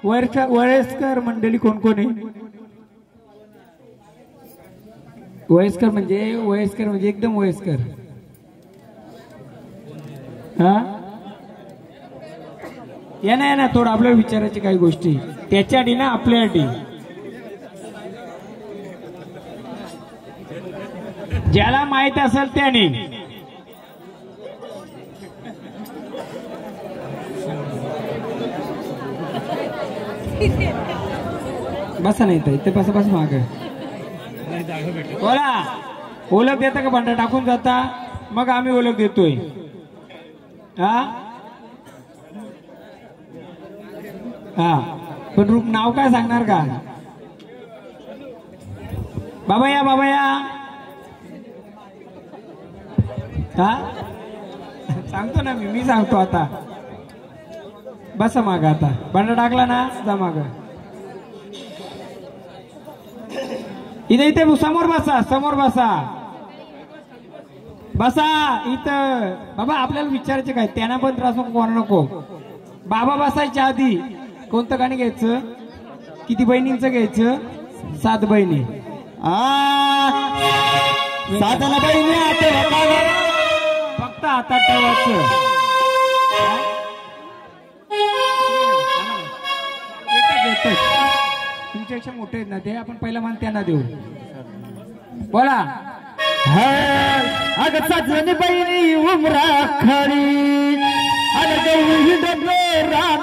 वयस्कर मंडळी कोण कोण आहे? वयस्कर म्हणजे एकदम वयस्कर. हा या ना थोडं आपल्याला विचारायचे काही गोष्टी त्याच्यासाठी ना आपल्यासाठी. ज्याला माहित असेल त्याने बसा नाही इथे बस माग बोला. ओळख देता का भांडा टाकून जाता मग आम्ही ओळख देतोय. हा हा पण रूप नाव काय सांगणार का? बाबा या हा सांगतो ना मी सांगतो आता. बसा माग आता भांडा टाकला ना जा माग. इथे समोर बसा इथं. बाबा आपल्याला विचारायचं काय त्यांना पण त्रास कोणा नको. बाबा बसायच्या आधी कोणतं गाणं घ्यायचं? किती बहिणींचं घ्यायचं? 7 बहिणी. 7 बहिणी फक्त हातात ठेवायचं. तुमच्यापेक्षा मोठे आहेत ना ते आपण पहिला मान त्यांना देऊ. बोला. अग 7 बहिणी उमरा खरी अग गौरी डबले राम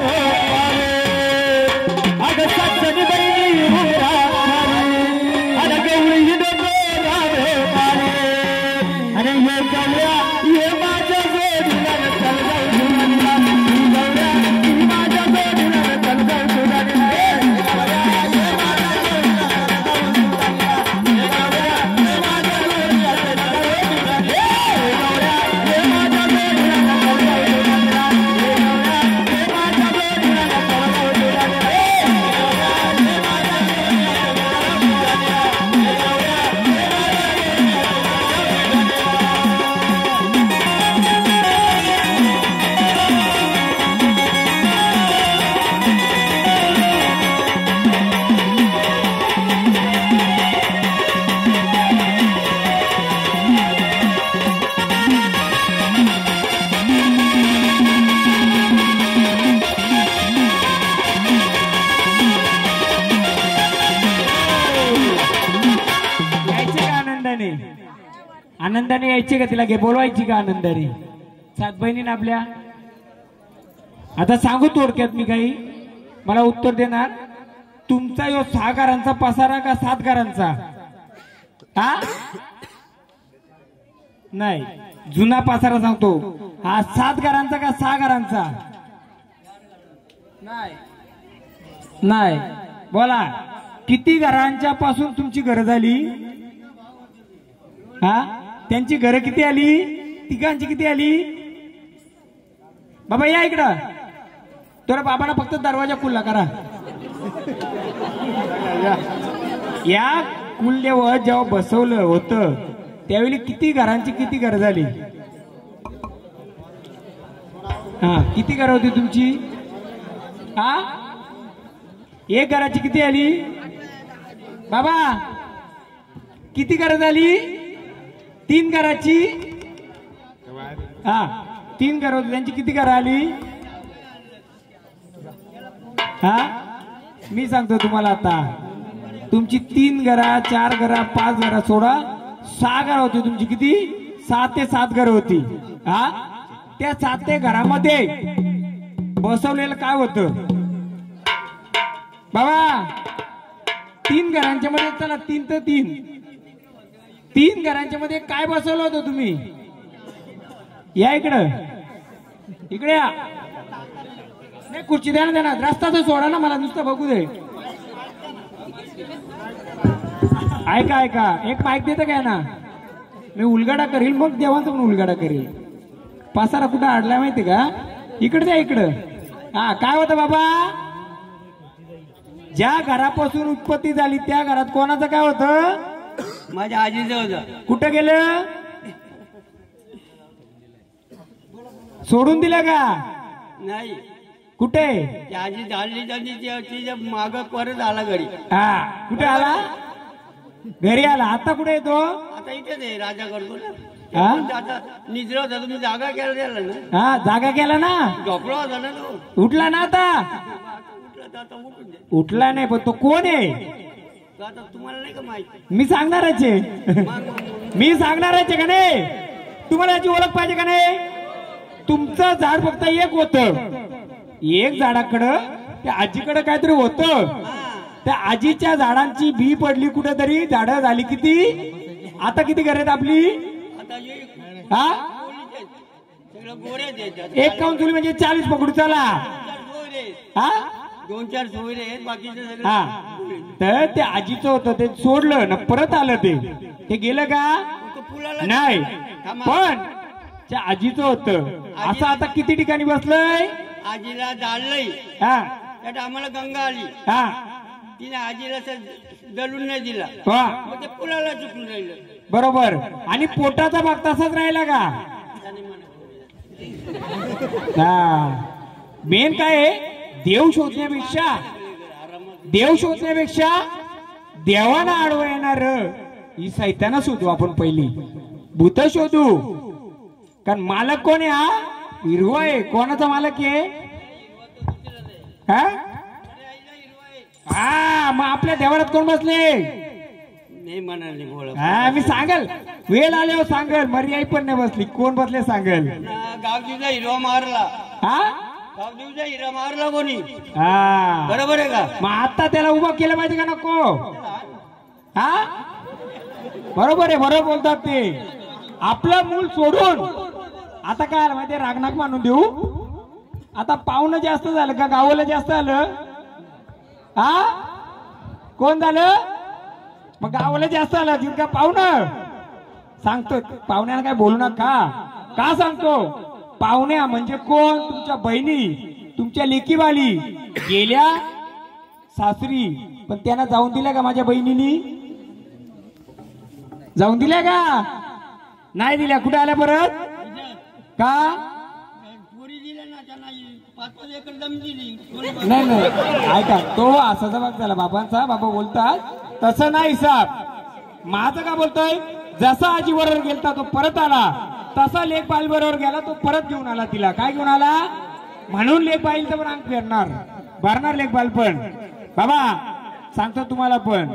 अग 7 बहिणी उमरा खरी अग गौरी डबले राम अरे ये गौऱ्या ये माझ्या जोडीला चल गौऱ्या माझ्या जोडीला चल गौऱ्या. आनंदाने यायची का? तिला घे बोलवायची का आनंदाने? 7 बहिणी ना आपल्या. आता सांगू थोडक्यात मी काही मला उत्तर देणार. तुमचा यो 6 घरांचा पसारा का 7 घरांचा? हा नाही जुना पसारा सांगतो. हा 7 घरांचा का 6 घरांचा? नाही बोला. किती घरांच्या पासून तुमची घर झाली? हा त्यांची घरं किती आली? तिघांची किती आली? बाबा या इकडं. तर बाबांना फक्त दरवाजा खुल्ला करा. या कुलदेव जेव्हा बसवलं होतं त्यावेळी किती घरांची किती घर झाली? हा किती घर होती तुमची? हा 1 घराची किती आली? बाबा किती घर झाली? 3 घराची. हा 3 घर होती त्यांची किती घरं आली? हा मी सांगतो तुम्हाला आता. तुमची 3 घरा 4 घरा 5 घरा सोडा 6 घर होती तुमची. किती? 7 ते 7 घर होती. हा त्या 7 ते घरामध्ये बसवलेलं काय होतं बाबा? 3 घरांच्या मध्ये चला 3 तर 3 घरांच्या मध्ये काय बसवलं होतं तुम्ही? या इकडं या. नाही खुर्ची द्या ना त्यांना. रस्ता तर सोडा ना मला नुसतं बघू दे. ऐका एक माईक देतं काय ना? मी उलगडा करील मग देवांचा पण उलगडा करील. पसारा कुठं अडलाय माहिती का? इकडे द्या इकडं. हा काय होतं बाबा? ज्या घरापासून उत्पत्ती झाली त्या घरात कोणाचं काय होतं? माझ्या आजीचं होतं. कुठं गेलं? सोडून दिलं का? नाही कुठे? ती आजी झाडली त्यांनी तिच्या माग परत आला घरी. हा कुठे आला? घरी आला. आता कुठे येतो? आता इथेच आहे राजा करतो ना. हा? आता निद्रा होता तुम्ही जागा केला त्याला ना. हा जागा केला ना. झोपला होता ना तो. उठला ना आता? उठला तर आता उठून दे. उठला नाही पण तो कोण आहे? तो आता तुम्हाला नाही का माहिती? मी सांगणारच आहे. मी सांगणारच आहे का नाही? तुम्हाला याची ओळख पाहिजे का नाही? तुमचं झाड फक्त एक होतं. एक झाडाकडं त्या आजीकडे काहीतरी होतं. त्या आजीच्या झाडांची बी पडली कुठेतरी. झाडं झाली किती? आता किती घर आहेत आपली? आता हा सगळं गोऱ्याच आहेत. एक काउन्सिल म्हणजे 40 पकडू चला. हा 2-4 सोयरे आहेत बाकीचे सगळे. हा तर त्या आजीचं होतं ते सोडलं ना परत आलं ते गेलं का? पुलाला नाही पण त्या आजीचं होतं असं आता किती ठिकाणी बसलंय. आजीला जाळलंय. हा त्या टायमाला गंगा आली. हा तिने आजीला दलून नाही दिला. वा मग ते पुलाला चुकून राहिलं. बरोबर. आणि पोटाचा भाग तसाच राहिला का? हा मेन काय आहे? देव शोधण्यापेक्षा देवाना आडवं येणार ही सैताना शोधू आपण. पहिली भूत शोधू. कारण मालक कोण आहे? हा हिरवा आहे. कोणाचा मालक आहे? हा मग आपल्या देवारात कोण बसले? नाही म्हणाले बोला. हा मी सांगल वेळ आल्यावर सांगल. मर्याई पण नाही बसली. कोण बसले सांगल. गावजीचा हिरवा मारला. हा गावजीचा हिरा मारला कोणी? हा बरोबर आहे का? मग आता त्याला उभं केलं पाहिजे का नको? हा बरोबर आहे. बरोबर बोलतात ते. आपलं मूल सोडून आता काय आलं माहिती? रागनाक मानून देऊ. आता पाहुणं जास्त झालं का गावाला जास्त आलं? हा कोण झालं? मग गावाला जास्त आलं जितका पाहुणं. सांगतो पाहुण्याला काय बोलू नका. का सांगतो? पाहुण्या म्हणजे कोण? तुमच्या बहिणी, तुमच्या लेकीबाली गेल्या सासरी. पण त्यांना जाऊन दिल्या का? माझ्या बहिणीनी जाऊन दिल्या का? नाही दिल्या. कुठे आल्या परत? का? पोरी दिल्या ना त्यांना 5-5 एकर जमीन दिली. नाही नाही ऐका तो असाचा भाग झाला बाबांचा. बाबा बोलतात तसं नाही साहेब. माझं का बोलतोय? जसा आजी बरोबर गेलता तो परत आला तसा लेख बाईल बरोबर गेला तो परत घेऊन आला. तिला काय घेऊन आला? म्हणून लेख बाईलचं पण अंग फेरणार भरणार लेख बाईल पण. बाबा सांगतो तुम्हाला पण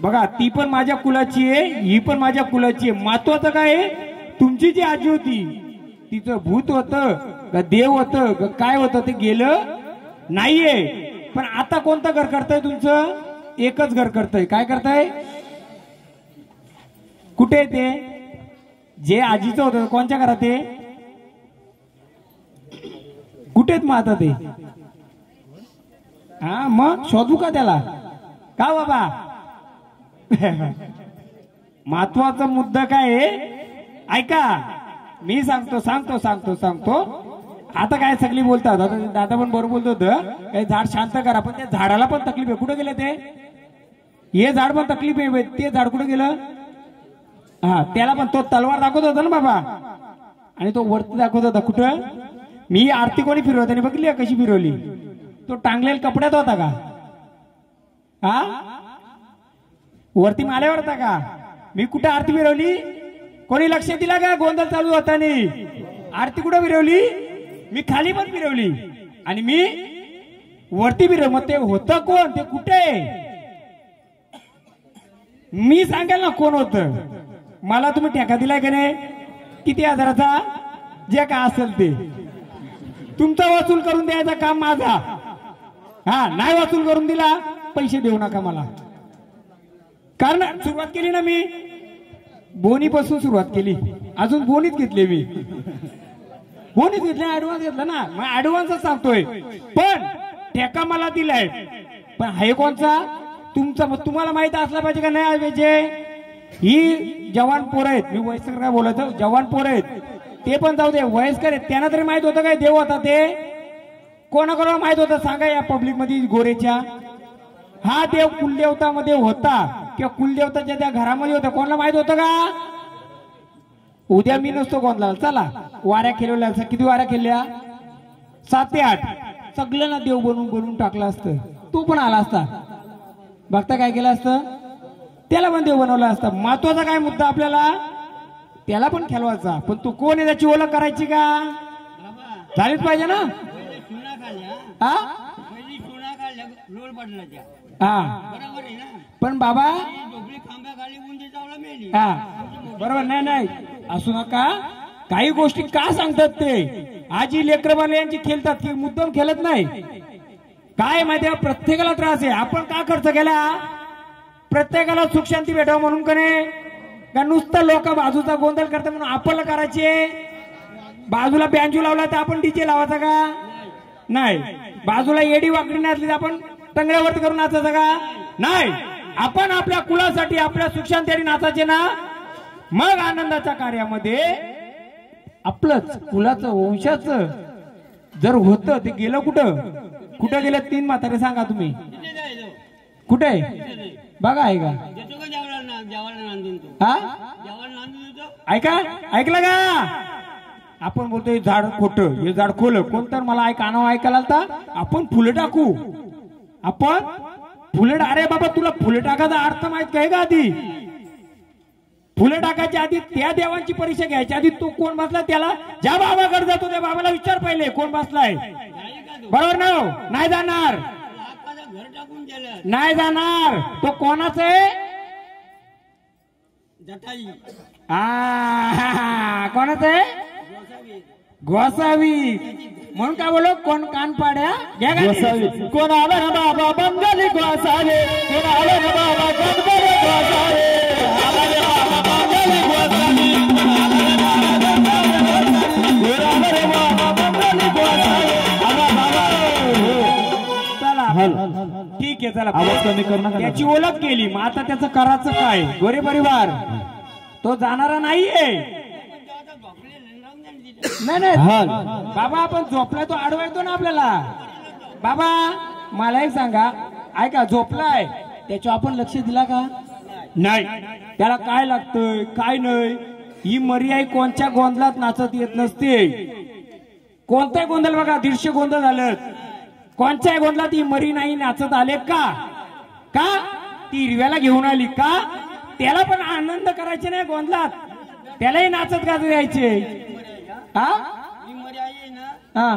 बघा ती पण माझ्या कुलाची आहे ही पण माझ्या कुलाची आहे. महत्वाचं काय आहे? तुमची जी आजी होती तिचं भूत होतं का देव होतं का काय होतं ते गेलं नाहीये. पण आता कोणतं घर करताय तुमचं? एकच घर करताय. काय करताय? कुठे ते जे आजीचं होतं कोणत्या घरात ते? कुठेत मग आता ते? हा मग शोधू का त्याला? का बाबा? महत्वाचा मुद्दा काय आहे? ऐका मी सांगतो. आता काय सगळी बोलतात. आता दादा पण बरोबर बोलत होतं काही झाड शांत करा. पण त्या झाडाला पण तकलीफ आहे. कुठे गेले ते? हे झाड पण तकलीफ आहे. ते झाड कुठे गेलं? हा त्याला पण तो तलवार दाखवत होता ना बाबा. आणि तो वरती दाखवत होता. कुठं? मी आरती कोणी फिरवताना बघली कशी फिरवली? तो टांगलेला कपड्यात होता का? हा वरती माल्यावर होता का? मी कुठे आरती फिरवली? कोणी लक्ष दिला का? गोंधळ चालू होता नाही. आरती कुठं फिरवली? मी खाली पण फिरवली आणि मी वरती फिरव. मग ते होतं कोण? ते कुठे? मी सांगेल ना कोण होतं. मला तुम्ही ठेका दिलाय का नाही? किती हजाराचा? जे का असेल ते तुमचा वसूल करून द्यायचा काम माझा. हा नाही वसूल करून दिला पैसे देऊ नका मला. कारण सुरुवात केली ना मी बोनी पासून सुरुवात केली. अजून बोनीच घेतली मी. बोनीच घेतले ऍडव्हान्स घेतला ना. मग ऍडव्हान्सच सांगतोय. पण ठेका मला दिलाय. पण हे कोणचा? तुमचा. मग तुम्हाला माहित असला पाहिजे का नाही पाहिजे? ही जवान पोरं आहेत. मी वयस्कर काय बोलायचं? जवान पोरं आहेत ते पण जाऊ दे. वयस्कर आहेत त्यांना तरी माहित होतं काय देव होता ते? कोणाकोणाला माहित होतं सांगा या पब्लिक मध्ये गोरेच्या? हा देव कुलदेवता मध्ये होता किंवा कुलदेवताच्या त्या घरामध्ये होता. कोणाला माहित होतं का? उद्या मी नसतो कोणाला. चला वाऱ्या खेळवल्या. किती वाऱ्या खेळल्या? 7 ते 8 सगळ्यांना देव बनवून बनवून टाकलं असतं. तू पण आला असता, बघता काय केलं असतं, त्याला पण देव बनवला असता. महत्वाचा काय मुद्दा आपल्याला, त्याला पण खेळवायचा, पण तू कोण आहे त्याची ओळख करायची का, झालीच पाहिजे ना. हा पण बाबा हा बरोबर नाही नाही असू नका. काही गोष्टी का सांगतात ते, आज ही लेकरबाले यांची खेळतात की मुद्दाम खेळत नाही. काय माहिती आहे, प्रत्येकाला त्रास आहे. आपण का खर्च केला, प्रत्येकाला सुख शांती भेटावं म्हणून कने का नुसतं लोक बाजूचा गोंधळ करतात म्हणून आपल्याला करायचे. बाजूला बँजू लावला तर आपण डीजे लावायचा का नाही, बाजूला एडी वाकडी नाचली तर आपण टंगड्यावरती करून नाचायचं का नाही. आपण आपल्या कुळासाठी आपल्या सुख शांती नाचायचे ना. मग आनंदाच्या कार्यामध्ये आपलंच कुलाचं वंशाचं जर होतं ते गेलं कुठं, कुठं गेलं 3 म्हातारे सांगा तुम्ही, कुठे बघा आहे का. हा ऐका ऐकलं का, आपण बोलतोय झाड खोटं, हे झाड खोल, कोणतं मला कानावर ऐकायला आलता. आपण फुलं टाकू, आपण फुलं. अरे बाबा तुला फुलं टाकायचा अर्थ माहित काय का, आधी फुलं टाकायच्या आधी त्या देवांची परीक्षा घ्यायची. आधी तो कोण बसला, त्याला ज्या बाबाकडे जातो त्या बाबाला विचार पहिले कोण बसलाय. बरोबर ना, नाही जाणार, नाही जाणार. तो कोणाच आहे, कोणाच आहे, गोसावी. म्हणून काय बोलो, कोण कान पाड्या गोसावी, कोण आला ना बाबा बंगाली गोसावी, कोण आला ना बाबा गणपती गोसावी, ठीक आहे चला, आवाज कमी करणं. त्याची ओळख केली, मग आता त्याचं करायचं काय. गोरे परिवार तो जाणारा नाहीये. नाही नाही बाबा, आपण झोपलाय तो आडवा येतो ना आपल्याला. बाबा मला एक सांगा, ऐका, झोपलाय त्याच्यावर आपण लक्ष दिला का नाही, त्याला काय लागतंय काय नाही. ही मर्याई कोणत्या गोंधळात नाचत येत नसते. कोणताही गोंधळ बघा, 150 गोंधळ झालं, कोणत्याही गोंधळात ही मरी नाही नाचत आले का, का ती हिरव्याला घेऊन आली का, त्याला पण आनंद करायचे नाही गोंधळात, त्यालाही नाचत गाजत यायचे. हा हा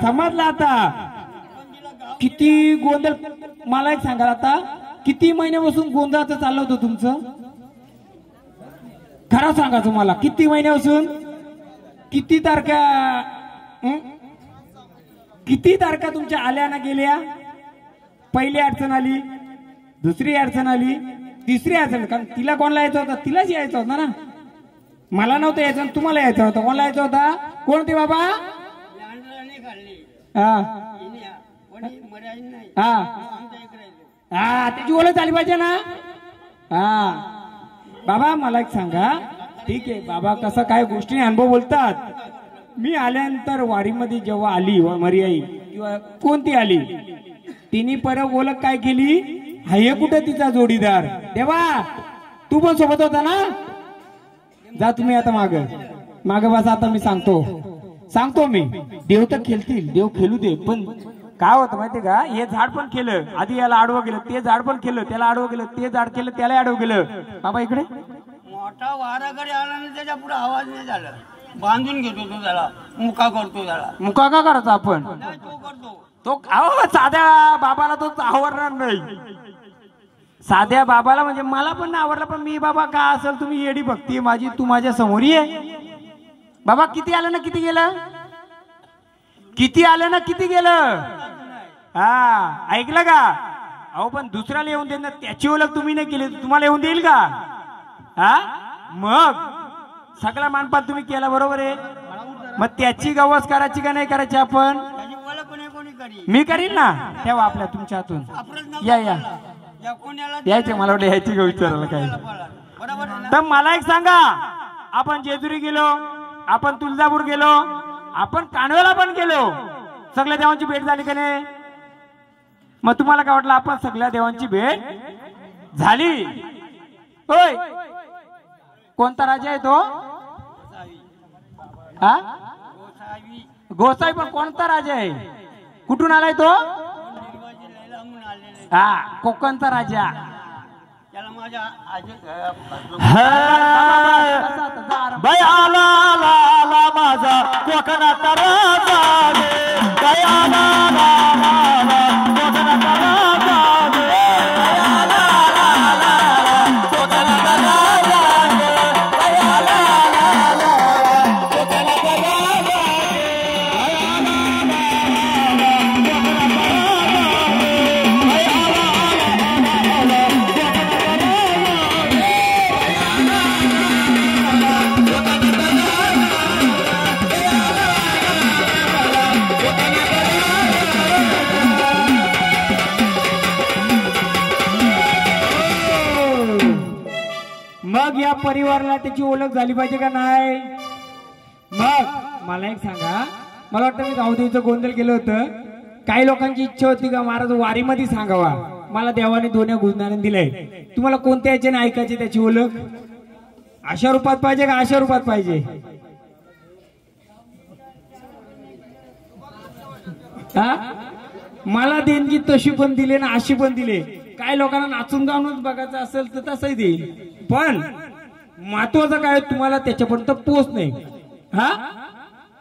समजलं आता. किती गोंधळ, मला एक सांगा आता, किती महिन्यापासून गोंधळाचं चाललं होतं तुमचं, खरं सांगा तुम्हाला, किती महिन्यापासून, किती तारखा तुमच्या आल्या ना गेल्या. पहिली अडचण आली, दुसरी अडचण आली, तिसरी अडचण, कारण तिला कोणला यायचं होतं, तिलाच यायचं होतं ना, मला नव्हतं यायचं, तुम्हाला यायचं होतं. कोणला यायचं होता, कोण ते बाबा, हा हा हा त्याची ओळख झाली पाहिजे ना. हा बाबा मला एक सांगा, ठीक आहे बाबा, कसं काय गोष्टी अनुभव बोलतात. मी आल्यानंतर वारीमध्ये जेव्हा आली मरियाई किंवा कोणती आली, तिने परत ओळख काय केली, हाय कुठं तिचा जोडीदार. देवा तू पण सोबत होता ना, जा तुम्ही आता माग माग बस. आता मी सांगतो मी, देव तर खेळतील, देव खेळू दे, पण काय होतं माहितीये का, हे झाड पण केलं, आधी याला आडवं गेलं, ते झाड पण केलं, त्याला आडवं गेलं, ते झाड केलं, त्याला आडवं गेलं. बाबा इकडे मोठा वाराकडे आला ना, त्याच्या पुढे आवाज नाही झाला, बांधून घेतो तो, त्याला मुका करतो, त्याला मुका का करायचा आपण, तो करतो तो साध्या बाबाला तो आवडणार नाही. साध्या बाबाला म्हणजे मला पण नाही आवडला, पण मी बाबा का असेल, तुम्ही येडी भक्ती माझी, तू माझ्या समोर ये. बाबा किती आलं ना किती गेलं, किती आलं ना किती गेलं. हा ऐकलं का, अहो पण दुसऱ्याला येऊन देणार, त्याची ओळख तुम्ही नाही केली, तुम्हाला येऊन देईल का. हा मग सगळा मानपान तुम्ही केला, बरोबर आहे, मग त्याची गवस करायची का नाही करायची आपण, मी करीन ना. तेव्हा आपल्या तुमच्या हातून या या यायचे, मला वाटतं यायची का विचारायला काय. तर मला एक सांगा, आपण जेजुरी गेलो, आपण तुळजापूर गेलो, आपण कानवेला पण गेलो, सगळ्या देवांची भेट झाली का नाही. मग तुम्हाला काय वाटलं, आपण सगळ्या देवांची भेट झाली होय. कोणता राजा आहे तो, हा गोसावी गोसाई पण कोणता राजा आहे? कुठून आलाय तो? निर्वाजी लैला म्हणून आलेले हा कोकणचा राजा. त्याला माझ्या आजी बाई आला आला आला माझा कोकणाचा राजा रे. बाई आला आला आला कोकणाचा राजा रे. बाई आला आला आला कोकणाचा राजा रे. बाई आला आला आला कोकणाचा राजा रे. बाई आला आला आला कोकणाचा राजा रे. बाई आला आला आला मग या परिवाराला त्याची ओळख झाली पाहिजे का नाही? मग मला एक सांगा, मला वाटतं मी गावदेवीचं गोंधळ केलं होतं. काही लोकांची इच्छा होती का महाराज वारीमध्ये सांगावा, मला देवाने दोन्ही गुंजाने दिलंय. तुम्हाला कोणत्या याच्याने ऐकायची त्याची ओळख? अशा रूपात पाहिजे का अशा रूपात पाहिजे? हा मला देणगी तशी पण दिली ना अशी पण दिली. काय लोकांना नाचून गाऊनच बघायचं असेल तर तसंही देईल, पण महत्वाचं काय तुम्हाला त्याच्यापर्यंत पोच नाही. हा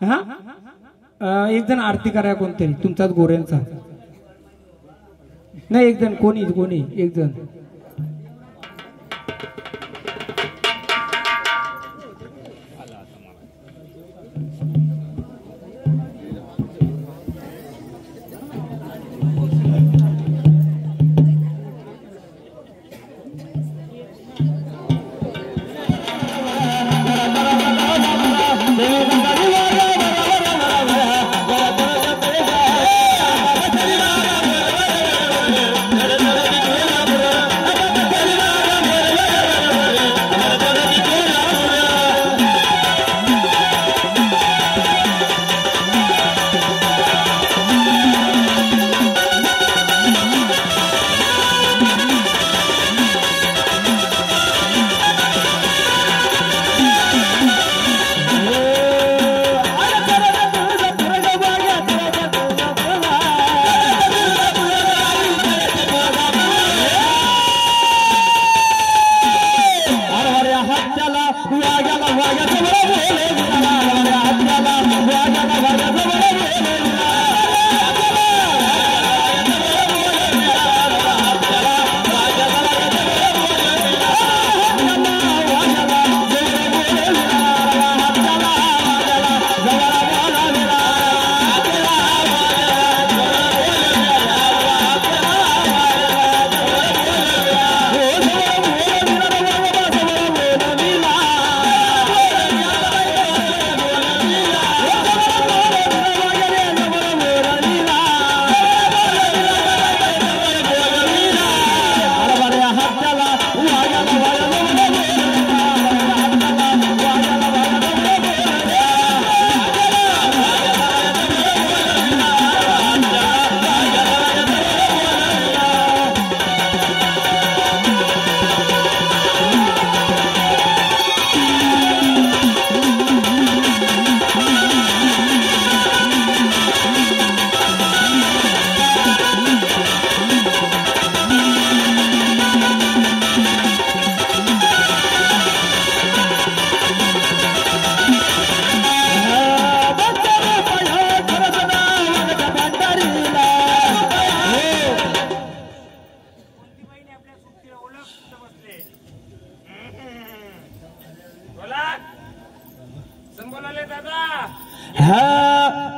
हा एक जण आरती करा कोणतरी तुमचाच गोऱ्यांचा. नाही एक जण कोणी एक जण.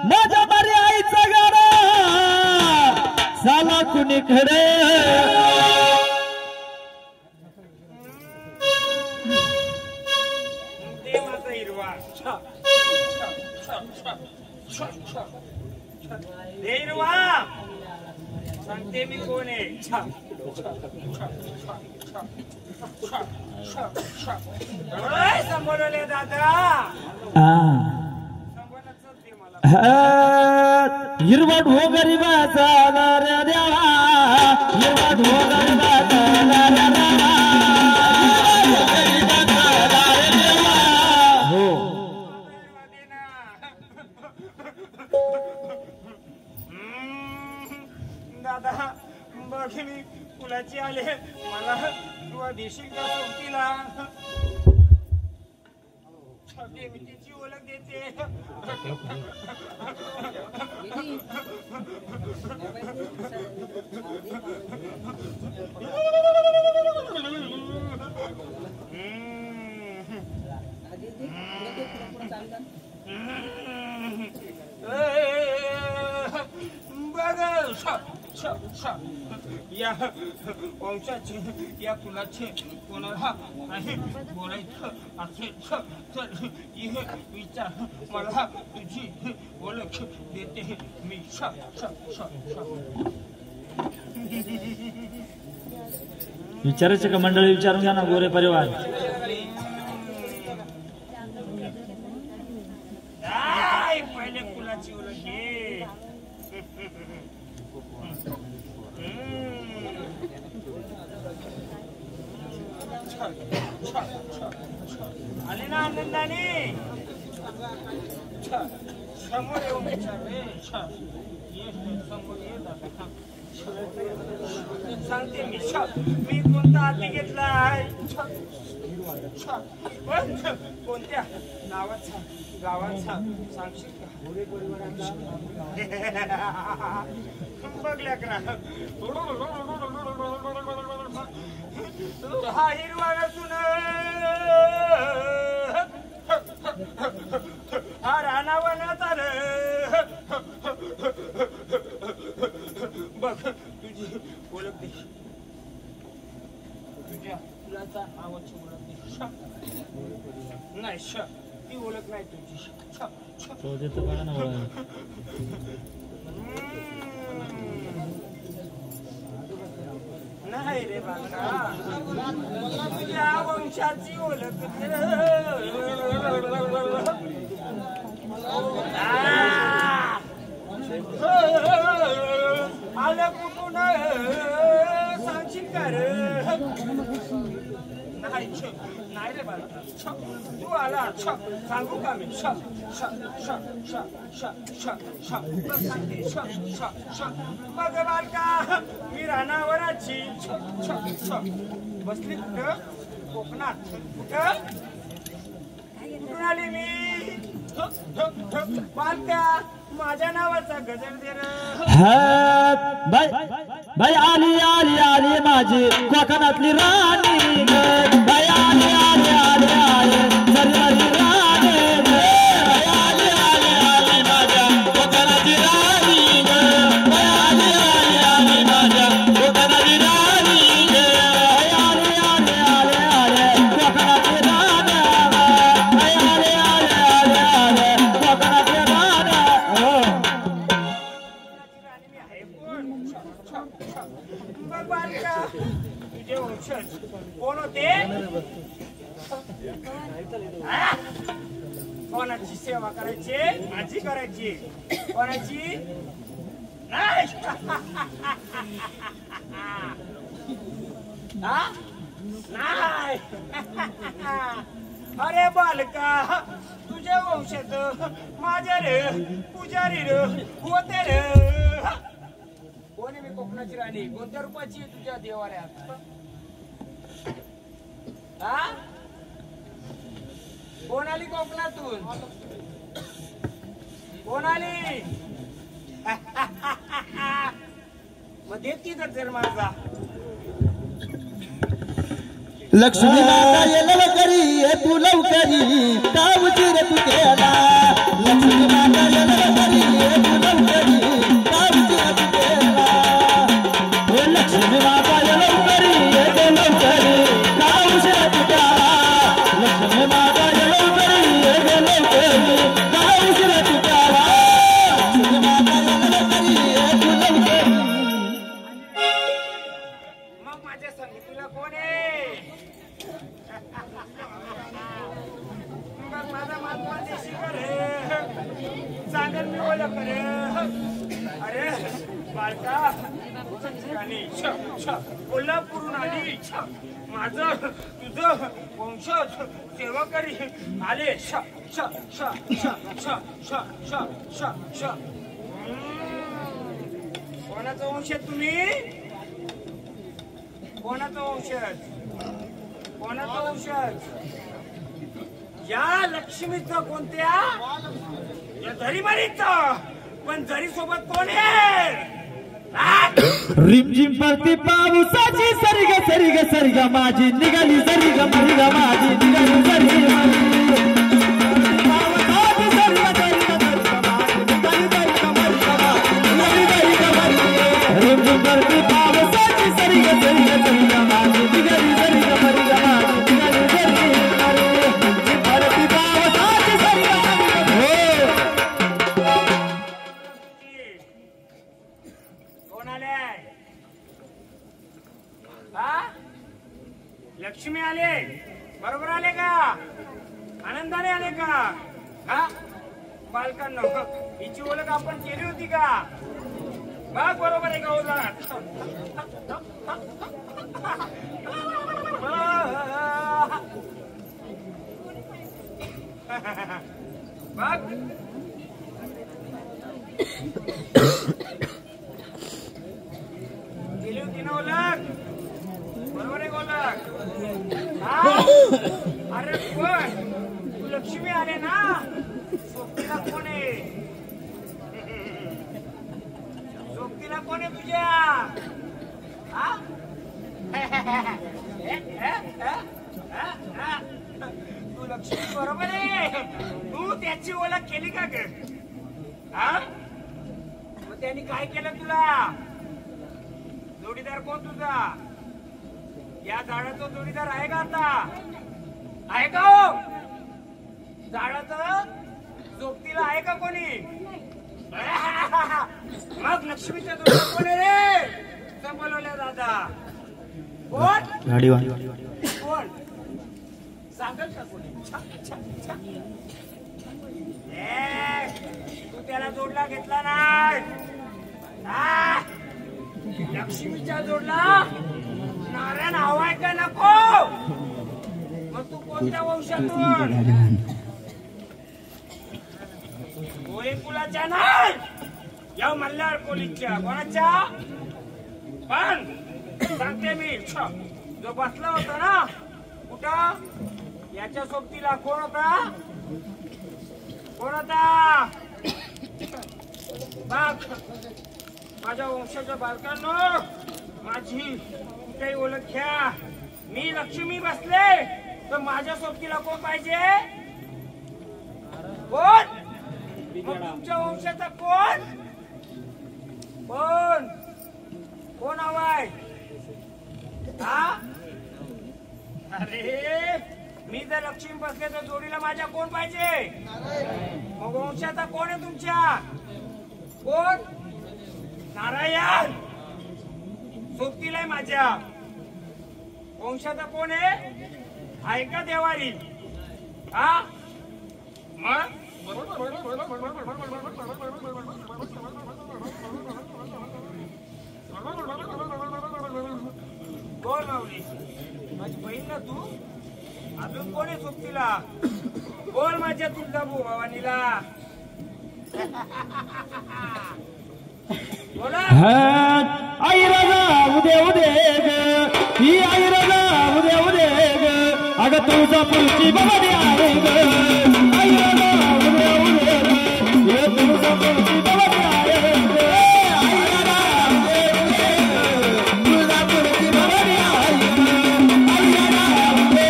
माझ्या बारी आईचा गाडा साला कुणी खरे सांगते मी कोण आहे. संबोधले दादा हिरवट हो गरीबाचा नाऱ्या देवा हिरवट हो गरीबाचा नाऱ्या देवा हो दादा बघिनी फुलाची आले मला तुला देशील का सोबतीला छोटी मिठीची ओळख देते या वंशाचे या कुलाचे कोणाला आहे बोलायचं असेल तर विचार मला तुझी ओळख देते मी विचारायचे का मंडळी विचारून घ्या ना गोरे परिवार पहिले कुलाची ओळख घे आले ना आनंदाने समोर येऊन समोर सांगते मी मी कोणता हाती घेतलाय कोणत्या नावाचा गावाचा सांगशील का बघल्या का हा हिरवा नसून हा रानावनात आलं बघ तुझी ओळख दे तुझ्या फुलाचा नावाची ओळख दे नाही ती ओळख नाही तुझी नाही रे बाळा तुझ्या वंशाची ओळख आलं कुठून सांगशील का रे नाही रे बाळा तू आला सांगू का मी बघ बालका मी रानावराची बसली कुठं कोकणात कुठून आली मी बालका माझ्या नावाचा गजर दे बाई आली आली आली माझी कोकणातली राणी बाई आली आली आली आली माझी राणी बाई आली आली आली माझ्या कोकणातली राणी बाई आली आली आली माझ्या कोकणातली राणी बाई आली आली आली आली कोकणातली राणी बाई आली आली आली आली कोकणातली राणी बघ बालका तुझे वंशज कोण होते कोणाची सेवा करायची माझी करायची कोणाची नाही नाही अरे बालका तुझ्या वंशात माझ्या रे पुजारी रे होते रे कोणी मी कोकणाची राणी कोणत्या रूपाची तुझ्या देवाऱ्यात हा कोण आली कोकणातून कोण आली मग देत की जर माझा लक्ष्मी माता येलव करी हे तू लवकरी का उशीर तू केला लक्ष्मी माता येलव करी हे तू लवकरी का उशीर तू केला हे लक्ष्मी माता येलव करी हे तू लवकरी का उशीर तू केला लक्ष्मी माता येलव करी हे तू लवकरी का उशीर तू केला लक्ष्मी माता येलव करी हे तू लवकरी मग माझ्या संगीतीला कोण आहे माझा महात्मा देशी करे सांगेल मी ओळख करे अरे बालका कोल्हापूरून आली माझं तुझं वंशज सेवकरी आले कोणाचं वंशज तुम्ही कोणाचं वंशज कोणाचं वंशज या लक्ष्मीचं कोणत्या या झरीमारीचं पण झरी सोबत कोण आहे रिमझिम पडती पावसाची सरी ग सरी ग माझी निघाली सरी ग मरी ग माझी निघाली सरी ग रिमझिम पडती पावसाची सरी ग सरी ग माझी निघाली सरी ग मरी ग माझी निघाली सरी पडती पावसाची सरी कोण आले हा लक्ष्मी आले बरोबर आले का आनंदाने आले का हा बालकांनो हिची ओळख आपण केली होती का बघ बरोबर आहे का उदाहरण बघ केली होती ना ओळख बरोबर आहे ओळख अरे पण तू लक्ष्मी आले ना सोबतीला कोण आहे सोबतीला कोण आहे तुझ्या तू लक्ष्मी बरोबर आहे तू त्याची ओळख केली का ग मग त्यांनी काय केलं तुला जोडीदार कोण तुझा या झाडाचा जोडीदार आहे का आता आहे का हो झाडाचं सोबतीला आहे का कोणी मग लक्ष्मीच्या जोडीदार कोण आहे रे बोलवल्या दादा कोण कोण सांगल का कोणी तू त्याला जोडला घेतला नाही लक्ष्मीच्या जोडला नारायण हवाय का नको मग तू कोणत्या वंशातून कोळी कुलाच्या नाही या मल्हार कोळीच्या कोणाच्या पण सांगते मी जो बसला होता ना कुठं याच्या सोबतीला कोण होता बघ माझ्या वंशाच्या बालकांनो माझी कुठेही ओळख घ्या मी लक्ष्मी बसले तर माझ्या सोबतीला कोण पाहिजे कोण तुमच्या वंशाचा कोण कोण कोण हवाय अरे मी जर लक्ष्मी बसले तर जोडीला माझ्या कोण पाहिजे मग वंशाचा कोण आहे तुमच्या कोण नारायण सोबतीला आहे माझ्या वंशाचा कोण आहे का देवारी मग कोण मावली माझी बहीण ना तू अजून कोण आहे सोबतीला बोल माझ्या तुळजाभू भवानीला बोला आई राजा उदे ही आई राजा उदे अगं तुझा पुढची भवानी आहे ग आई राजा उदे हे तुझा पुढची भवानी आहे ग आई राजा तुझा पुढची भवानी आहे आई राजा उदे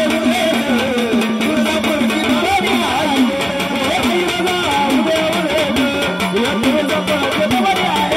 तुझा पुढची भवानी आहे आई राजा उदे हे तुझा पुढची भवानी आहे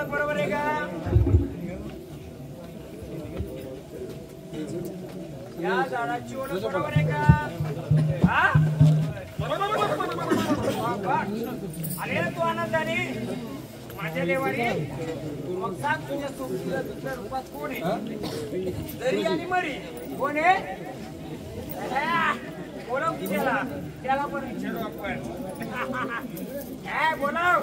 बरोबर आहे का या झाडाची ओळख बरोबर आहे का? हा? आले ना तू आनंदाने माझ्या लेवारी? मग सांग तुझ्या सोबतीला दुसऱ्या रूपात कोण आहे? दरी आणि मरी कोण आहे? बोलाव की त्याला पण विचारू आपण. बोलाव.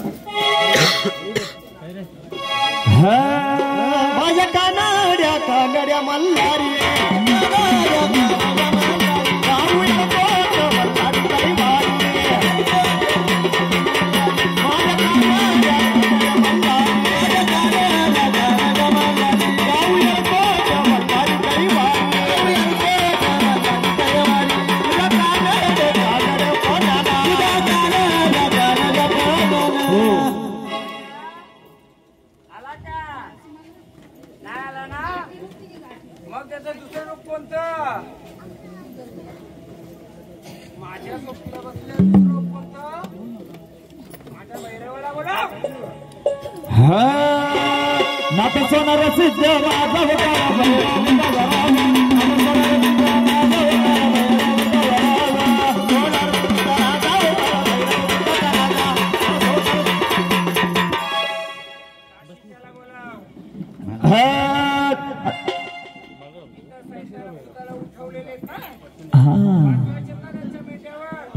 माझ्या कानड्या मल्हारी माझ्या सोबतीला बसल्या कोणतं? माझ्या भैरवाला बोलाव. नाथ सोनार सिद्ध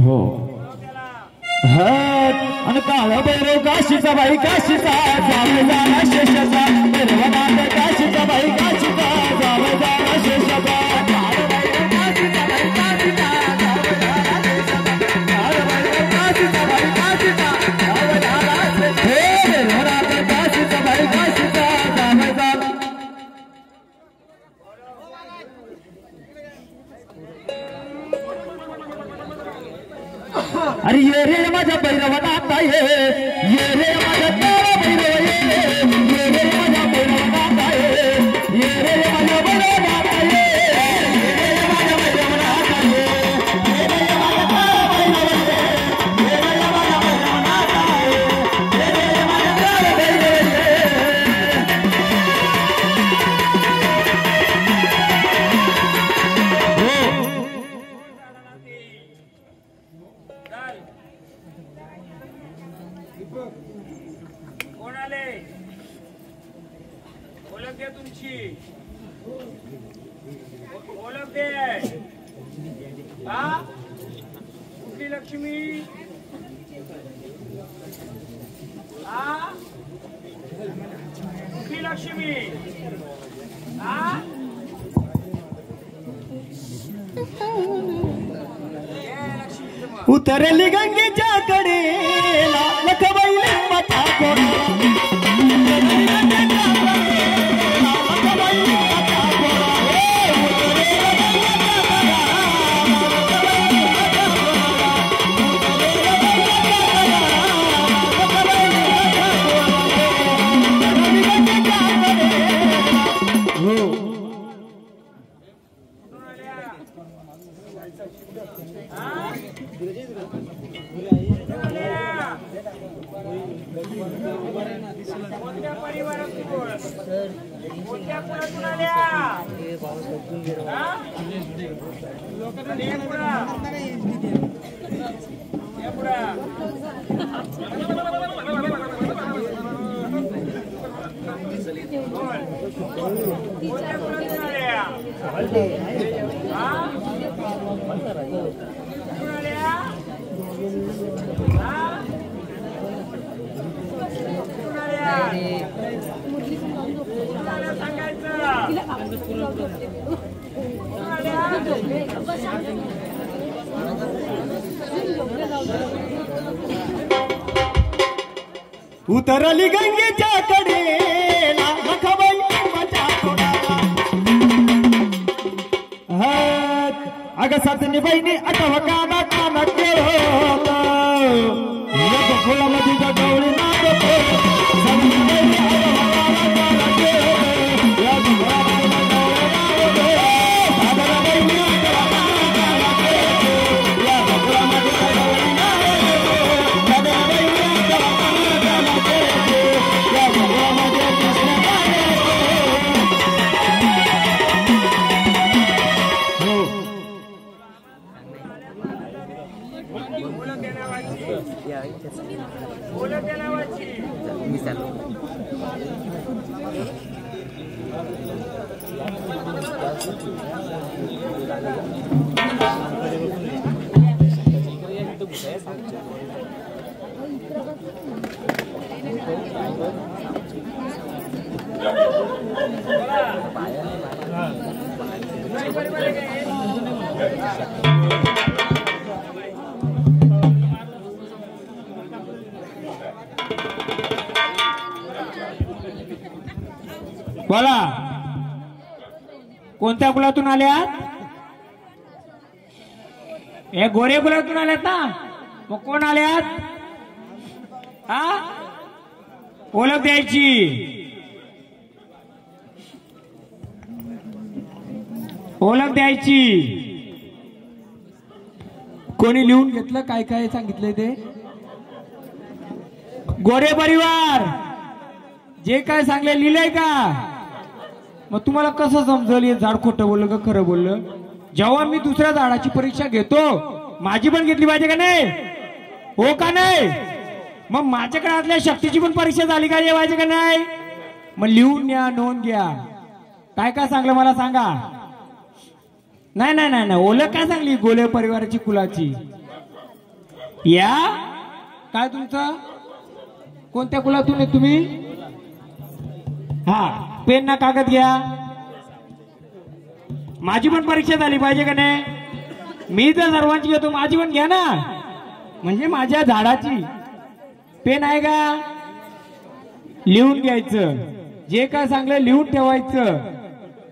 हो आणि काळ भैरव काशीचा बाई काशीचा जावे जावा शेषाचा भैरवनाथ काशीचा बाई काशीचा जावे जावा शेषाचा काळ भैरव काशीचा बाई काशीचा जावे जावा शेषाचा काळ भैरव काशीचा बाई काशीचा जावे जावा शेषाचा हे भैरवनाथ काशीचा बाई काशीचा जावे जावा. अरे ये रे माझ्या भैरवनाथा ये रे माझ्या भैरव ये रे माझ्या भैरवनाथा ये रे माझ्या भैरवनाथा ये रे माझ्या भैरवनाथा ये रे माझ्या भैरव ये रे माझ्या भैरवनाथा ये रे माझ्या भैरव कोण आले? ओळख दे तुमची. ओळख दे. हा? कुठली लक्ष्मी? हा? कुठली लक्ष्मी? हा? उतरली गंगेच्या कडेला लखबाई लिंबाचा कोडा कोणत्या परिवारातून? कोणत्या कुळातून आल्या? कोणत्या कुळातून आल्या? उतरली गंगेच्या कडेला लखबाई लिंबाच्या कोडाला अग सातनी बहिणी आठव काना काना केळत फुलामध्ये गवळी बोला, कोणत्या कुलातून आल्यात? हे गोरे कुलातून आल्यात ना? मग कोण आल्यात? हा, ओळख द्यायची. ओळख द्यायची. कोणी लिहून घेतलं काय काय सांगितलंय ते? गोरे परिवार जे काय सांगले लिहिलंय का? मग तुम्हाला कसं समजलं हे झाड खोटं बोललं का खरं बोललं? जेव्हा मी दुसऱ्या झाडाची परीक्षा घेतो, माझी पण घेतली पाहिजे का नाही? हो का नाही? मग माझ्याकडे असल्या शक्तीची पण परीक्षा झाली का पाहिजे का नाही? मग लिहून घ्या, नोंद घ्या. काय काय सांगलं मला सांगा. नाही नाही नाही नाही, ओळख काय सांगली गोले परिवाराची कुलाची? या काय तुमचं? कोणत्या कुलातून आहे तुम्ही? हा, पेन ना कागद घ्या. माझी पण परीक्षा झाली पाहिजे का नाही? मी तर सर्वांची घेतो, माझी पण घ्या ना. म्हणजे माझ्या झाडाची पेन आहे का? लिहून घ्यायचं. जे काय सांगलं लिहून ठेवायचं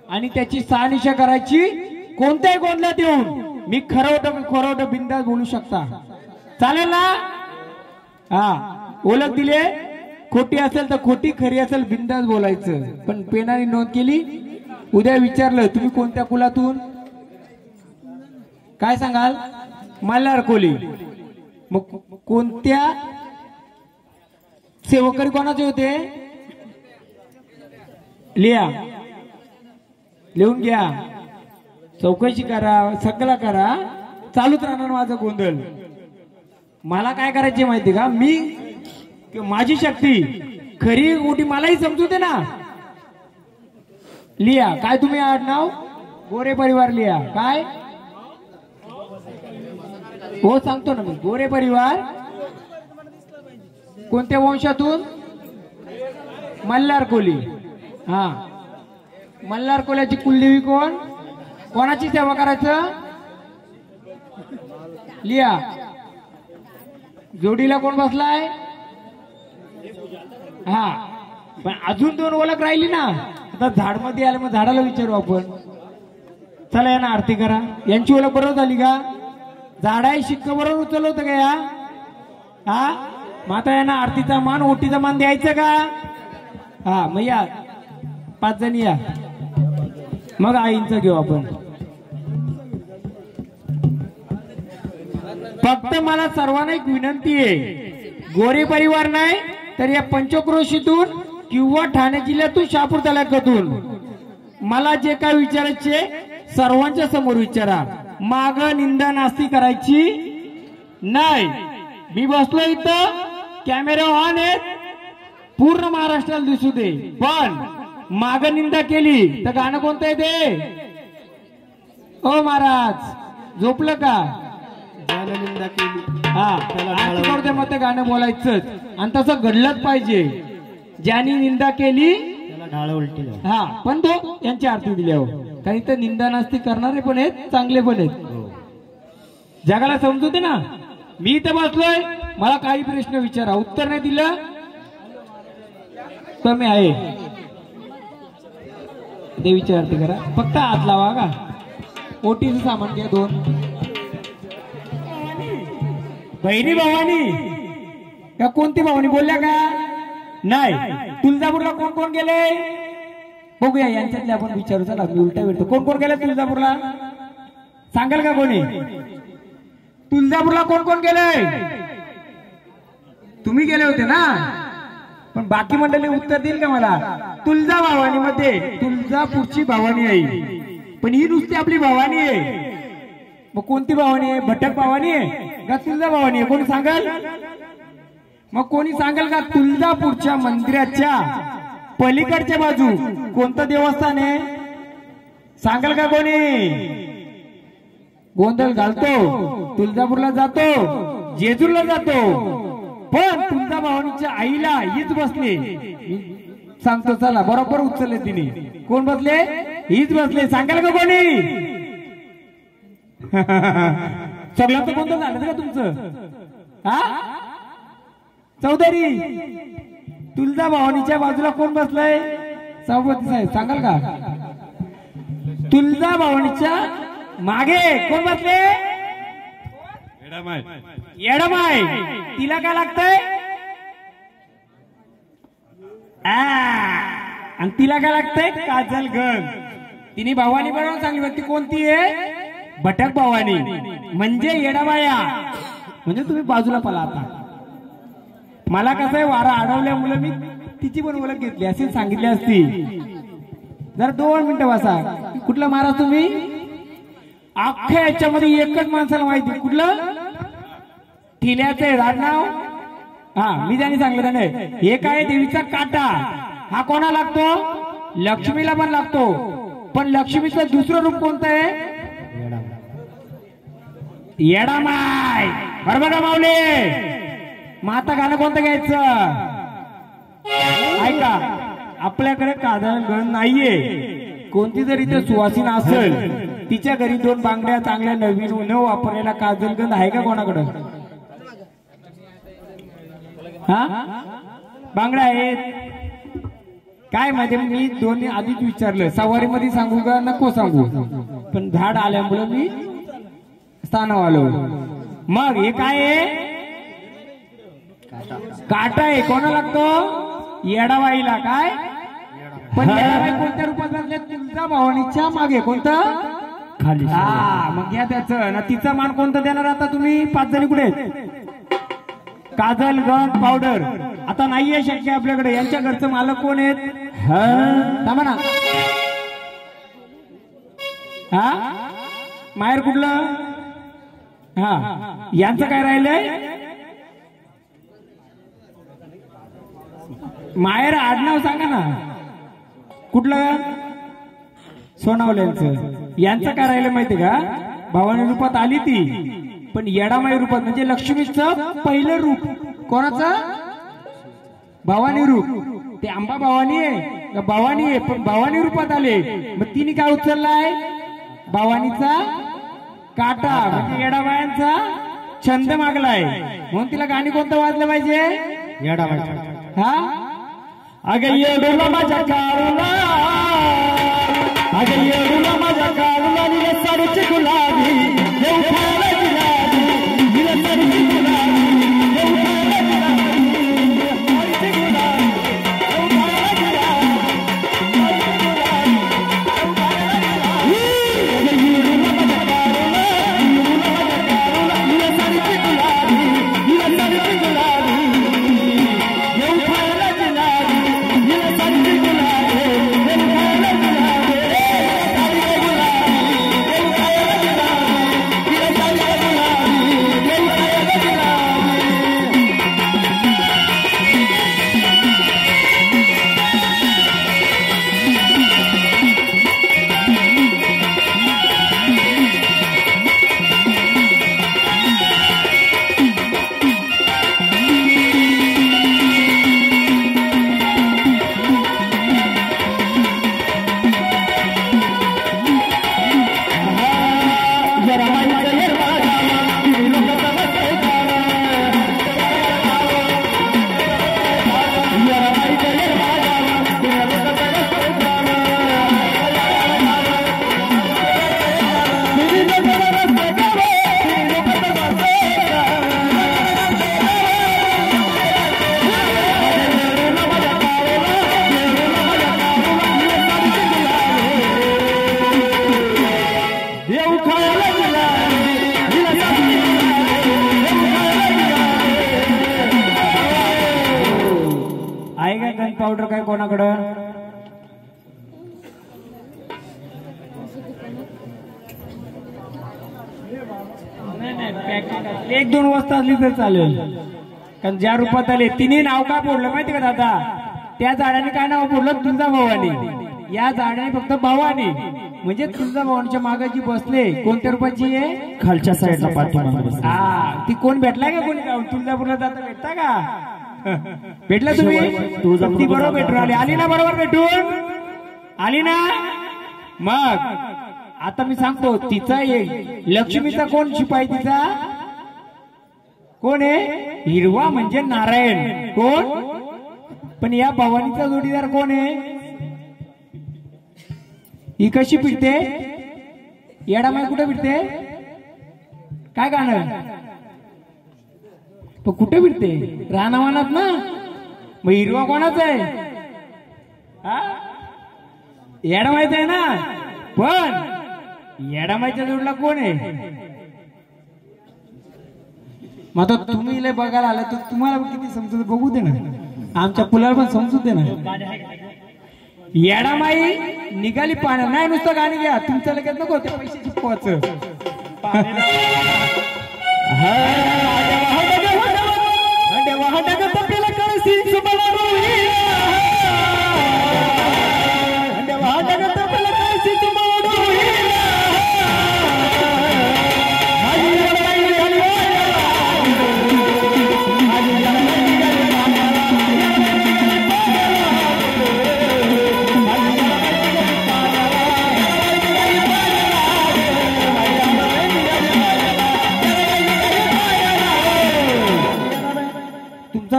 आणि त्याची शहानिशा करायची. कोणत्याही गोंधळात येऊन मी खरवट बिंदास बोलू शकता. चालेल ना? हा, ओळख दिले. खोटी असेल तर खोटी, खरी असेल बिंदास बोलायचं. पण पेनाने नोंद केली. उद्या विचारलं तुम्ही कोणत्या कुलातून, काय सांगाल? मल्हार कोली. मग कोणत्या सेवकरी कोणाचे होते? लिहा, लिहून घ्या. चौकशी करा, सगळं करा. चालूच राहणार माझं गोंधळ. मला काय करायचे माहिती का? मी माझी शक्ती खरी मोठी मलाही समजू दे ना. लिहा. काय तुम्ही आडनाव? गोरे परिवार लिहा. काय? हो सांगतो ना मी. गोरे परिवार कोणत्या वंशातून? मल्हार कोली. हा, मल्हार कोल्याची कुलदेवी कोण? कोणाची सेवा करायचं? लिहा. जोडीला कोण बसलाय? हा, पण अजून दोन ओळख राहिली ना. आता झाड मध्ये आलं, मग झाडाला विचारू आपण. चला यांना आरती करा. यांची ओळख बरोबर झाली का? झाडाही शिक्क बरोबर उचललं होतं का या? हा, मग आता यांना आरतीचा मान, ओटीचा मान द्यायचं का? हा, मग या 5 जणी या. मग आईंचं घेऊ आपण. फक्त मला सर्वांना एक विनंती आहे. गोरे परिवार नाही तर या पंचक्रोशीतून किंवा ठाणे जिल्ह्यातून, शहापूर तालुक्यातून मला जे काय विचारायचे सर्वांच्या समोर विचारा. माग निंदा नास्ती करायची नाही. मी बसलो इथं, कॅमेरा ऑन आहेत, पूर्ण महाराष्ट्राला दिसू दे. पण माग निंदा केली तर गाणं कोणतं आहे ते? ओ महाराज झोपलं का? निंदा केली. हा, मग ते गाणं बोलायचंच. आणि तसं घडलंच पाहिजे. ज्यांनी निंदा केली त्याला ढाळ उलटी. हा, पण तो यांची आरती दिल्यावर. काही तर निंदा नास्ती करणारे पण आहेत, चांगले पण आहेत. जगाला समजू दे ना. मी इथं बसलोय, मला काही प्रश्न विचारा, उत्तर नाही दिलं तर मी आहे. देवीची आरती करा. फक्त हात लावा का. ओटीचं सामान घ्या 2. बहिणी भवानी का कोणती भवानी बोलल्या का? नाही. तुळजापूरला कोण कोण गेले? बघूया यांच्यातले आपण विचारू. चला मी उलटा वेळतो. कोण कोण गेले तुळजापूरला? सांगाल का कोणी? तुळजापूरला कोण कोण गेले? तुम्ही गेले होते ना. पण बाकी मंडळी उत्तर देईल का मला? तुळजा भवानी मध्ये तुळजापूरची भवानी आहे, पण ही नुसती आपली भवानी आहे. मग कोणती भवानी आहे? भटक भवानी आहे का तुळजा भवानी आहे? कोणी सांगाल? मग कोणी सांगाल का तुळजापूरच्या मंदिराच्या पलीकडच्या बाजू कोणतं देवस्थान आहे? सांगाल का कोणी? गोंधळ घालतो. तुळजापूरला जातो, जेजूरला जातो, पण तुळजा भवानीच्या आईला हीच बसले. सांगतो चला. बरोबर उचलले तिने. कोण बसले? हीच बसले. सांगाल का कोणी? सगळं तर कोणतं झालं का तुमचं? हा चौधरी तुळजाभवानीच्या बाजूला कोण बसलंय? सभापती साहेब सांगाल का? तुळजाभवानीच्या मागे कोण बसले? येडमाय. तिला काय लागतंय? आणि तिला काय लागतंय? काजलगंज. तिने भवानी बरोबर सांगली होती. कोणती आहे? भटक भवानी म्हणजे येडाबाया. म्हणजे तुम्ही बाजूला पला. आता मला कसं आहे वारा अडवल्यामुळे मी तिची पण ओळख घेतली असे सांगितली असती. जरा 2 मिनिटं बसा. कुठला महाराज तुम्ही? अख्ख्या याच्यामध्ये एकच माणसाला माहिती. कुठलं? ठिल्याचं राजनाव. हा मी ज्याने सांगलं त्याने. हे काय? देवीचा काटा. हा कोणा लागतो? लक्ष्मीला पण लागतो. पण लक्ष्मीचं दुसरं रूप कोणतं आहे? येडामाय. बरोबर का माऊली? मग आता गाणं कोणतं घ्यायचं? ऐका, आपल्याकडे काजलगंज नाहीये. कोणती जरी इथे सुवासीन असेल तिच्या घरी 2 बांगड्या चांगल्या नवीन न वापरलेला काजलगंज आहे का कोणाकडं? हा बांगड्या आहेत काय? माहिती मी दोन्ही आधीच विचारलं. सवारीमध्ये सांगू का नको सांगू? पण झाड आल्यामुळे मी स्थानावर आलो. मग हे काय आहे? काटा आहे. कोणा लागतो? येडाबाईला. काय? पण येडाबाई कोणत्या रूपात बसल्या? तुळजाभवानीच्या मागे. कोणतं? खाली. हा मग घ्या त्याचं ना. तिचा मान कोणतं देणार आता तुम्ही? 5 जणी कुठे आहेत? काजलगंज पावडर आता नाहीये शक्य आपल्याकडे. यांच्या घरचं मालक कोण आहेत? थांबा ना. हा माहेर कुठलं? हा यांचं काय राहिलंय? माहेर आडनाव सांगा ना. कुठलं? सोनावल्यांचं. यांचं काय राहिलं माहिती का? भवानी रूपात आली ती, पण येडामाई रूपात म्हणजे लक्ष्मीचं पहिलं रूप. कोणाचं? भवानी रूप. ते अंबा भवानी आहे का भवानी आहे? पण भवानी रूपात आले. मग तिने काय उचललाय? भवानीचा काटा. म्हणजे येडाबायांचा छंद मागलाय. म्हणून तिला गाणी कोणतं वाजलं पाहिजे? येडाबाई. हा अगं येडूला माझ्या काळूला, अगं येडूला माझ्या काळूला, निले साडीची गुलाबी येऊ खायला गुलाबी, निले साडीची गुलाबी येऊ खायला गुलाबी, साडीची गुलाबी येऊ खायला गुलाबी, अगं येडूला माझ्या काळूला, येडूला माझ्या काळूला, निले साडीची गुलाबी, निले साडीची गुलाबी येऊ खायला गुलाबी, निले साडीची गुलाबी येऊ खायला गुलाबी, साडीची गुलाबी येऊ खायला गुलाबी, निले साडीची गुलाबी येऊ खायला गुलाबी. आहे का गन पावडर काय कोणाकडं? नाही 1-2 वाजता असली तर चालेल. कारण ज्या रूपात आले तिने नाव काय फोडलं माहिती का दादा? त्या झाडाने काय नाव फोडलं? तुळजाभवानी. या झाडाने फक्त भवानी म्हणजे तुळजाभवानीच्या मागे जी बसले कोणत्या रूपाची आहे? खालच्या साईडला पाठीमागे. हा ती कोण भेटलाय का? कोणी तुळजापूरला जाता भेटता का? भेटला तुम्ही तुझा ती बरोबर भेटून आली ना बरोबर भेटून आली ना मग आता मी सांगतो तिचा एक लक्ष्मीचा कोण शिपाई तिचा कोण आहे हिरवा म्हणजे नारायण कोण पण या भवानीचा जोडीदार कोण आहे ही कशी पिटते येडामाई कुठे पिटते काय गाणं पण कुठे पिटते रानावानात ना मग हिरवा कोणाचा आहे येडामाईचा आहे ना पण येडामाईच्या जोडला कोण आहे मग आता तुम्ही लय बघायला आलं तर तुम्हाला किती समजून बघू दे ना आमच्या पुलाला पण समजू दे ना येडामाई निघाली पाण्या नाही नुसतं गाणी घ्या तुमच्या लगेच नको त्या पैशाची पोच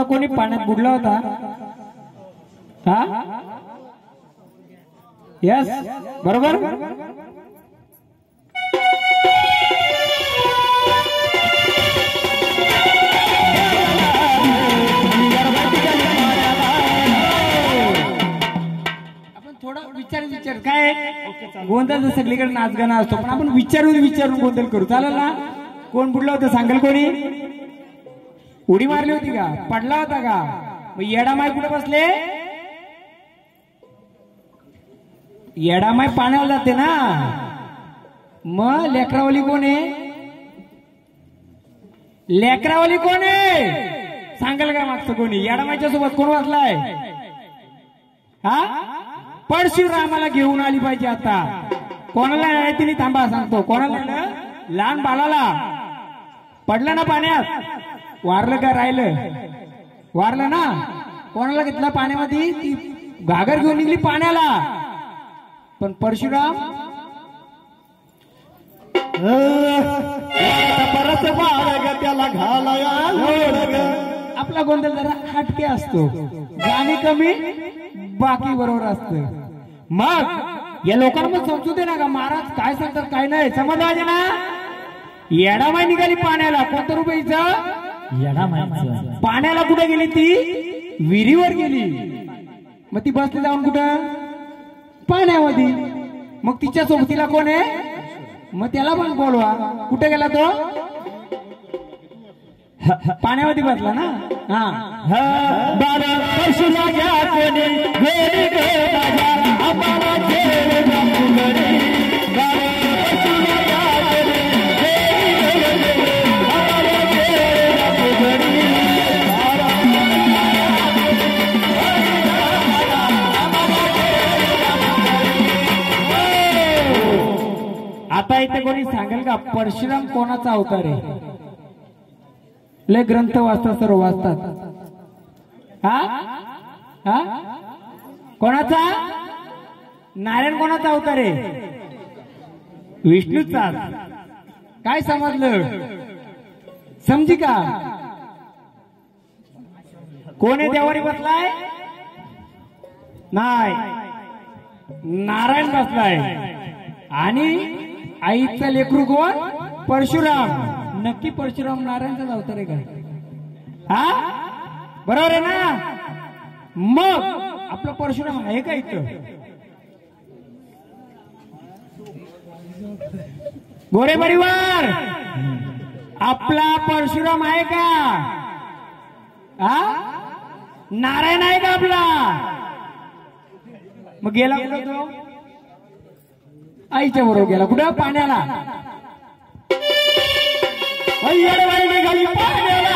कोणी पाण्यात बुडला होता हा यस बरोबर आपण थोडा विचार काय गोंधळ सगळीकडे नाचगाणं असतो पण आपण विचारून गोंधळ करू चालेल ना कोण बुडला होता सांगाल कोणी उडी मारली होती का पडला होता का मग येडामाई कुठे बसले येडामाई पाण्याला जाते ना मग लेकरावली कोण आहे लेकरावली कोण आहे सांगाल का मागचं कोणी येडामाईच्या सोबत कोण वाचलाय हा परशुरामाला घेऊन आली पाहिजे आता कोणाला नाही तिने थांबा सांगतो कोणाला लहान बाळाला पडलं ना पाण्यात वारलं का राहिलं वारलं ना कोणाला घेतलं पाण्यामध्ये ती घागर घेऊन निघली पाण्याला पण परशुराम परत बाळग त्याला घालाया आपला गोंधळ जरा हटके असतो गाणी कमी बाकी बरोबर असत मग या लोकांना समजू दे ना का महाराज काय सांगतात काय नाही समजलं पाहिजे ना येडामाई निघाली पाण्याला कोणतं रुपयाचं पाण्याला कुठे गेली ती विहिरीवर गेली मग ती बसली जाऊन कुठं पाण्यामध्ये मग तिच्या सोबतीला कोण आहे मग त्याला पण बोलवा कुठे गेला तो पाण्यामध्ये बसला ना हा परशुला घ्या आता इथे कोणी सांगेल का परशुराम कोणाचा अवतार आहे लय ग्रंथ वाचतात सर्व वाचतात हा हा कोणाचा नारायण कोणाचा अवतार आहे विष्णूचा काय समजलं समजी का कोण आहे देवारी बसलाय नाही नारायण बसलाय आणि आईचा लेकरू कोण परशुराम नक्की परशुराम नारायणचाच अवतार आहे का हा बरोबर आहे ना मग आपला परशुराम आहे का इथं गोरे परिवार आपला परशुराम आहे का हा नारायण आहे का आपला मग गेला कुठं तो आईच्या बरोबर गेला कुठं पाण्याला निघाली पाण्याला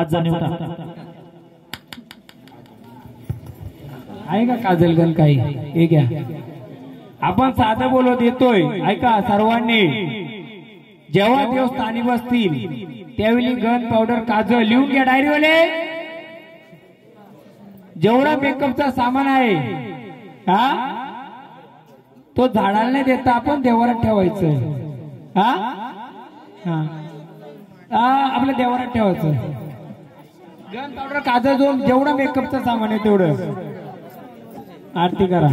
5 जण होता आहे का काजलगण काही हे घ्या आपण साधं बोलत येतोय ऐका सर्वांनी जेव्हा देव स्थानी बसतील त्यावेळी गन पावडर काजळ लिहून घ्या डायरीवाले जेवढा मेकअपचा सामान आहे हा तो झाडाला नाही देता आपण देवारात ठेवायचं हा आपल्या देवारात ठेवायचं गन पावडर काजळ जेवढा मेकअपचा सामान आहे तेवढं आरती करा